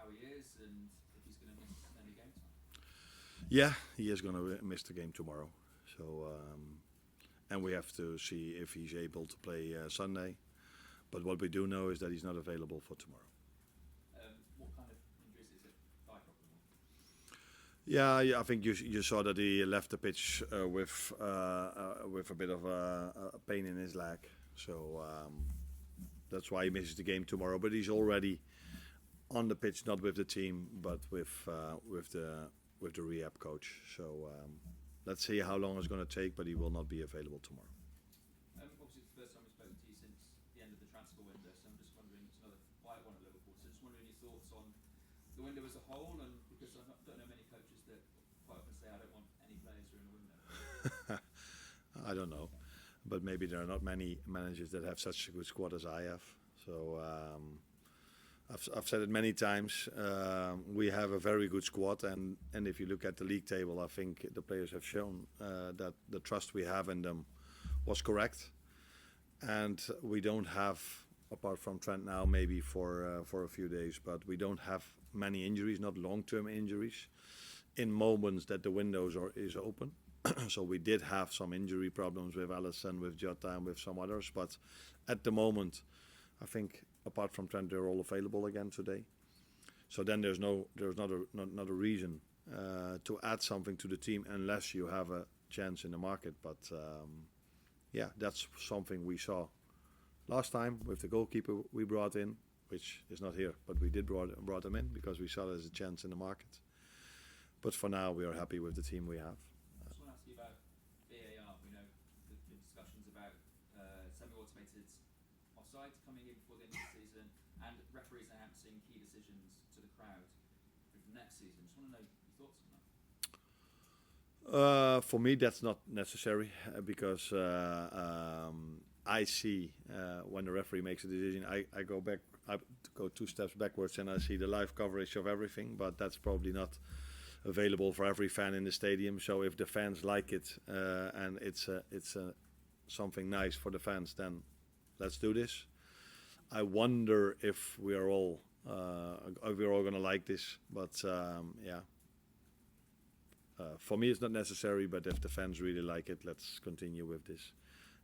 how he is and if he's going to miss any game time? Yeah, he is going to miss the game tomorrow. So, and we have to see if he's able to play Sunday. But what we do know is that he's not available for tomorrow. What kind of injuries is it? Thigh problem? Yeah, I think you saw that he left the pitch with a bit of a pain in his leg. So that's why he misses the game tomorrow. But he's already on the pitch, not with the team, but with the rehab coach. So let's see how long it's going to take. But he will not be available tomorrow. Obviously, it's the first time we've spoken to you since the end of the transfer window. So I'm just wondering, it's another quiet one at Liverpool. So just wondering your thoughts on the window as a whole, and because don't know many coaches that quite often say I don't want any players during the window. I don't know, but maybe there are not many managers that have such a good squad as I have. So I've said it many times. We have a very good squad, and if you look at the league table, I think the players have shown that the trust we have in them was correct. And we don't have, apart from Trent now, maybe for a few days, but we don't have many injuries, not long-term injuries, in moments that the windows is open. So we did have some injury problems with Alisson, with Jota, and with some others. But at the moment, I think apart from Trent, they're all available again today. So then there's not a reason to add something to the team unless you have a chance in the market. But yeah, that's something we saw last time with the goalkeeper we brought in, which is not here, but we did brought him in because we saw there's a chance in the market. But for now, we are happy with the team we have. I just want to ask you about VAR. We know the discussions about semi-automated offsides coming in before the end of the season and referees announcing key decisions to the crowd for the next season. Just want to know your thoughts on that. For me, that's not necessary because I see when the referee makes a decision, I go back, I go 2 steps backwards, and I see the live coverage of everything. But that's probably not available for every fan in the stadium. So if the fans like it and it's something nice for the fans, then let's do this. I wonder if we're all going to like this, but yeah. For me, it's not necessary, but if the fans really like it, let's continue with this.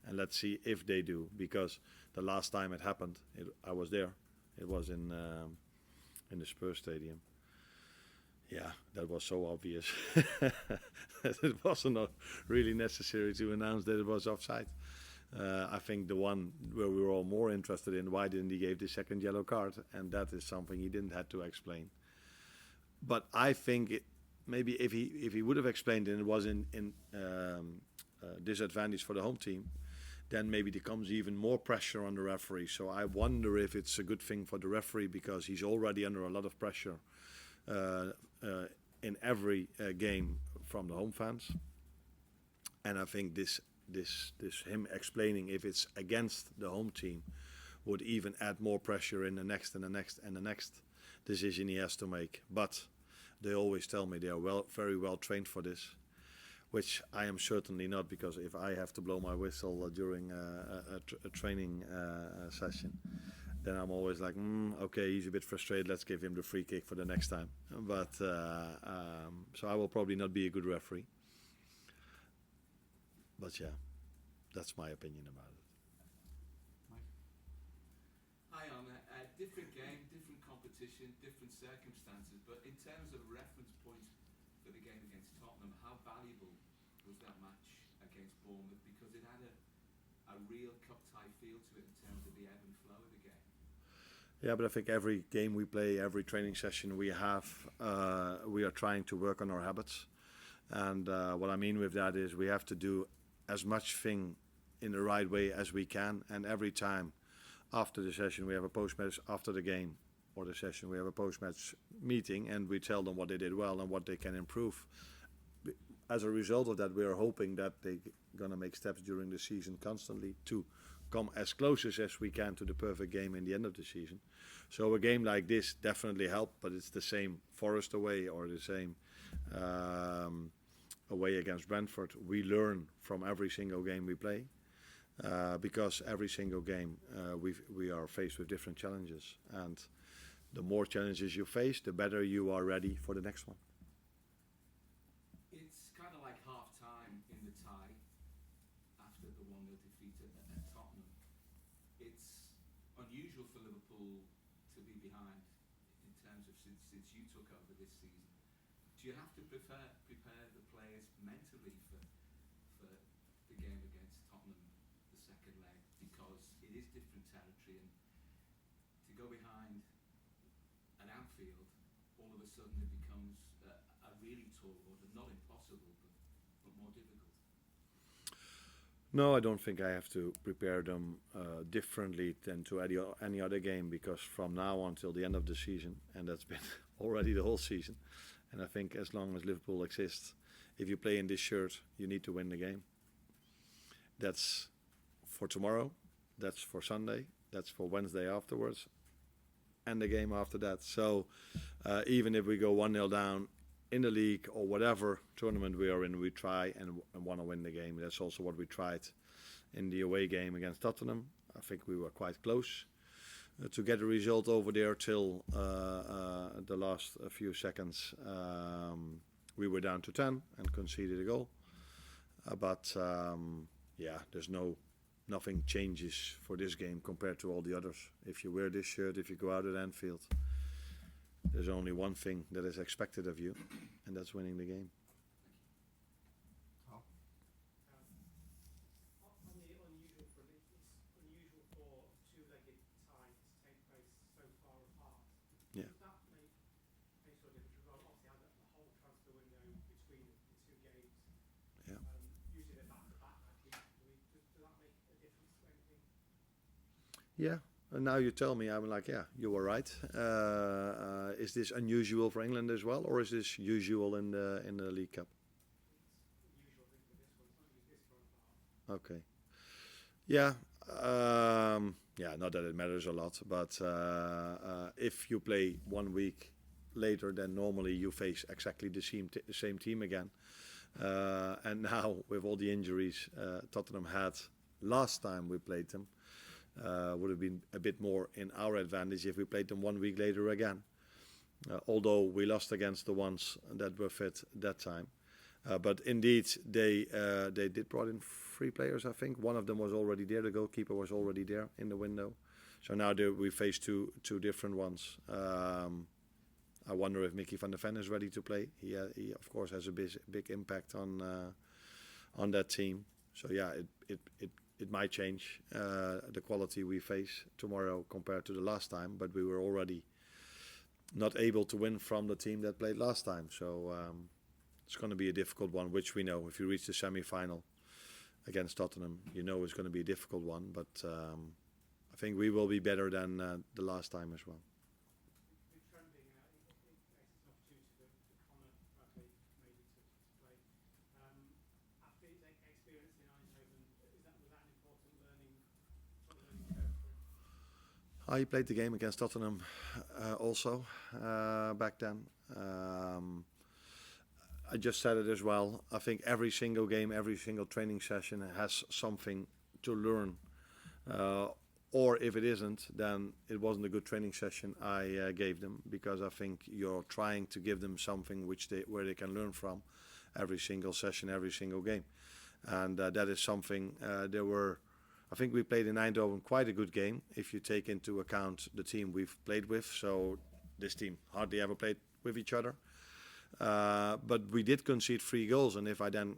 And let's see if they do, because the last time it happened, I was there. It was in the Spurs stadium. Yeah, that was so obvious. It wasn't really necessary to announce that it was offside. I think the one where we were all more interested in, why didn't he give the second yellow card? And that is something he didn't have to explain. But I think maybe if he would have explained and it was in disadvantage for the home team, then maybe there comes even more pressure on the referee. So I wonder if it's a good thing for the referee because he's already under a lot of pressure in every game from the home fans. And I think this him explaining if it's against the home team would even add more pressure in the next and the next and the next decision he has to make. But they always tell me they are very well trained for this, which I am certainly not, because if I have to blow my whistle during a training session, then I'm always like, okay, he's a bit frustrated, let's give him the free kick for the next time. But so I will probably not be a good referee. But yeah, that's my opinion about it. Hi Arne, different game, different competition, different circumstances, but in terms of reference point for the game against Tottenham, how valuable was that match against Bournemouth? Because it had a real cup-tie feel to it in terms of the ebb and flow of the game. Yeah, but I think every game we play, every training session we have, we are trying to work on our habits. And what I mean with that is we have to do as much thing in the right way as we can, and every time after the session we have a post-match, after the game or the session we have a post-match meeting, and we tell them what they did well and what they can improve. As a result of that, we are hoping that they're going to make steps during the season constantly to come as close as we can to the perfect game in the end of the season. So a game like this definitely helped, but it's the same Forest away or the same away against Brentford. We learn from every single game we play because every single game we are faced with different challenges, and the more challenges you face, the better you are ready for the next one. It's kind of like half time in the tie after the 1-0 defeat at Tottenham. It's unusual for Liverpool to be behind in terms of since you took over this season. Do you have to prepare the players mentally for the game against Tottenham, the second leg, because it is different territory, and to go behind an Anfield, all of a sudden it becomes a really tall order, not impossible, but more difficult? No, I don't think I have to prepare them differently than to any other game, because from now on till the end of the season, and that's been already the whole season, and I think as long as Liverpool exists, if you play in this shirt, you need to win the game. That's for tomorrow, that's for Sunday, that's for Wednesday afterwards, and the game after that. So even if we go 1-0 down in the league or whatever tournament we are in, we try and want to win the game. That's also what we tried in the away game against Tottenham. I think we were quite close to get a result over there till the last few seconds. We were down to 10 and conceded a goal. But there's nothing changes for this game compared to all the others. If you wear this shirt, if you go out at Anfield, there's only one thing that is expected of you, and that's winning the game. On the unusual front, it's unusual for two-legged ties to take place so far apart. Yeah. Does that make any sort of difference? Well, obviously, had the whole transfer window between the two games. Yeah. Usually they're back-to-back, actually. Does that make a difference to anything? Yeah. And now you tell me, I'm like, yeah, you were right. Is this unusual for England as well, or is this usual in the League Cup? It's usual, I think, for this one. It's not usually this one apart. Okay. Yeah. Not that it matters a lot, but if you play 1 week later, then normally you face exactly the same team again. And now with all the injuries Tottenham had last time we played them, would have been a bit more in our advantage if we played them 1 week later again. Although we lost against the ones that were fit that time. But indeed, they did brought in 3 players, I think. One of them was already there. The goalkeeper was already there in the window. So now we face two different ones. I wonder if Mickey van der Ven is ready to play. He of course has a big impact on that team. So yeah, it might change the quality we face tomorrow compared to the last time. But we were already not able to win from the team that played last time. So it's going to be a difficult one, which we know. If you reach the semi-final against Tottenham, you know it's going to be a difficult one. But I think we will be better than the last time as well. We're trending, it's an opportunity for Connor Bradley maybe to play. After his experience in Eindhoven, was that an important learning curve for him? He played the game against Tottenham also back then. I just said it as well. I think every single game, every single training session has something to learn. Or if it isn't, then it wasn't a good training session I gave them, because I think you're trying to give them something where they can learn from every single session, every single game. And that is something I think we played in Eindhoven quite a good game if you take into account the team we've played with. So this team hardly ever played with each other. But we did concede 3 goals, and if I then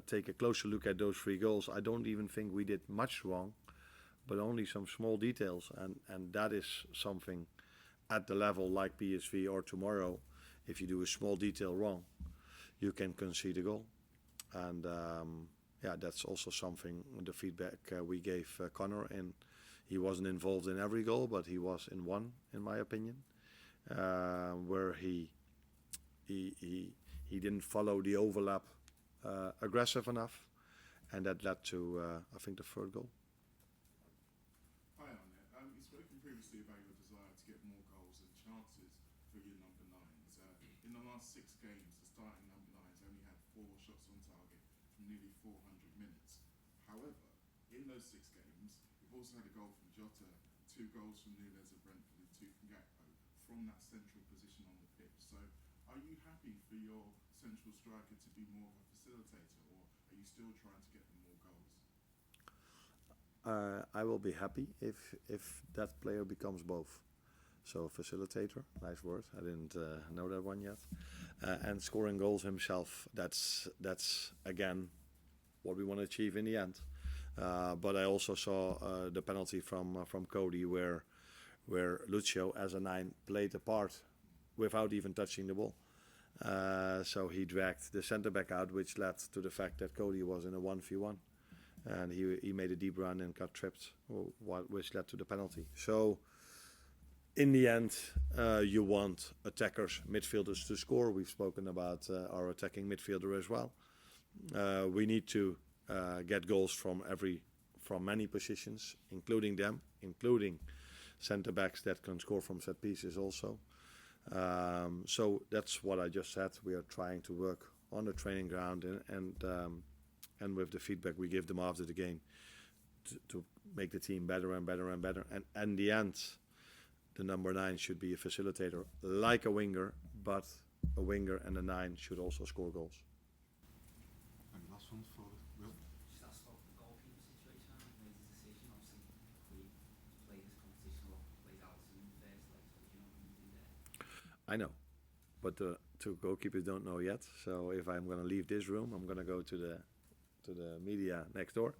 take a closer look at those 3 goals, I don't even think we did much wrong, but only some small details, and that is something at the level like PSV or tomorrow. If you do a small detail wrong, you can concede a goal, and that's also something, the feedback we gave Connor, and he wasn't involved in every goal, but he was in one, in my opinion, where he didn't follow the overlap aggressive enough, and that led to I think the 3rd goal. Hi Arne, you've spoken previously about your desire to get more goals and chances for your number 9s. In the last 6 games, the starting number 9s only had 4 shots on target from nearly 400 minutes. However, in those 6 games, you've also had a goal from Jota, 2 goals from Nunes of Brentford and 2 from Gakpo, from that central position on the pitch. So are you happy for your central striker to be more of a facilitator, or are you still trying to get them more goals? I will be happy if that player becomes both. So facilitator, nice word. I didn't know that one yet. And scoring goals himself. That's again what we want to achieve in the end. But I also saw the penalty from Cody where Lucio as a 9 played a part without even touching the ball. So he dragged the centre back out, which led to the fact that Cody was in a 1v1. And he made a deep run and got tripped, which led to the penalty. So in the end, you want attackers, midfielders to score. We've spoken about our attacking midfielder as well. We need to get goals from many positions, including centre backs that can score from set pieces also. So that's what I just said. We are trying to work on the training ground and with the feedback we give them after the game to make the team better and better and better. And in the end, the number 9 should be a facilitator like a winger, but a winger and a 9 should also score goals. And last one for Will. Just ask about the goalkeeper situation. I've made a decision. Obviously, we play this competition a lot, plays Alisson in the first leg, so you know what you do there. I know, but the 2 goalkeepers don't know yet. So if I'm going to leave this room, I'm going to go to the media next door,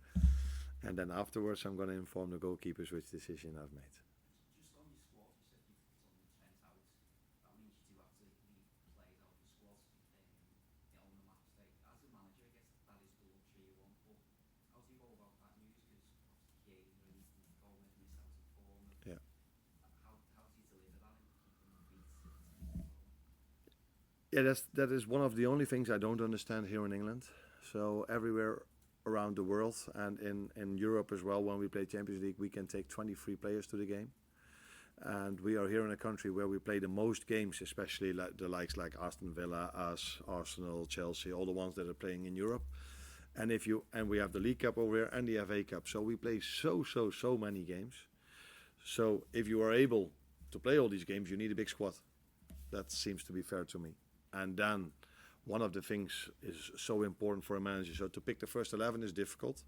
and then afterwards I'm going to inform the goalkeepers which decision I've made. Just on your squad, you said you've put on the 10 out. That means you do have to leave players out of the squad on the match day. As a manager, I guess that is the luxury you want, but how do you go about that news? Because obviously Kane and Gomez missed out of form. Yeah. How do you deliver that and keep them beat? Yeah, that is one of the only things I don't understand here in England. So everywhere around the world and in Europe as well, when we play Champions League, we can take 23 players to the game. And we are here in a country where we play the most games, especially like the likes like Aston Villa, us, Arsenal, Chelsea, all the ones that are playing in Europe. And we have the League Cup over here and the FA Cup. So we play so many games. So if you are able to play all these games, you need a big squad. That seems to be fair to me. And then one of the things is so important for a manager. So to pick the first 11 is difficult,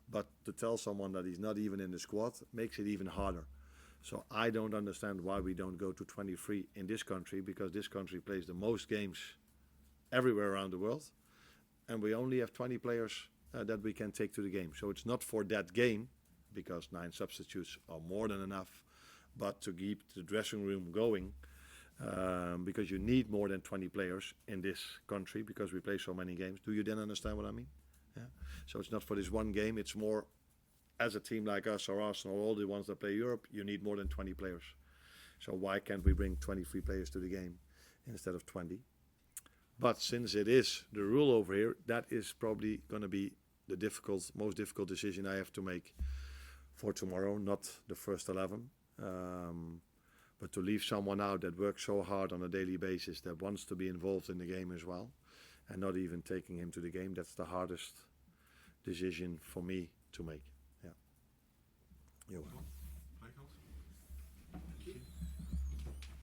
but to tell someone that he's not even in the squad makes it even harder. So I don't understand why we don't go to 23 in this country, because this country plays the most games everywhere around the world, and we only have 20 players that we can take to the game. So it's not for that game, because 9 substitutes are more than enough, but to keep the dressing room going. Because you need more than 20 players in this country because we play so many games. Do you then understand what I mean? Yeah. So it's not for this one game. It's more as a team like us or Arsenal, all the ones that play Europe, you need more than 20 players. So why can't we bring 23 players to the game instead of 20? But since it is the rule over here, that is probably going to be the most difficult decision I have to make for tomorrow, not the first 11. But to leave someone out that works so hard on a daily basis, that wants to be involved in the game as well, and not even taking him to the game, that's the hardest decision for me to make. Yeah. You're welcome.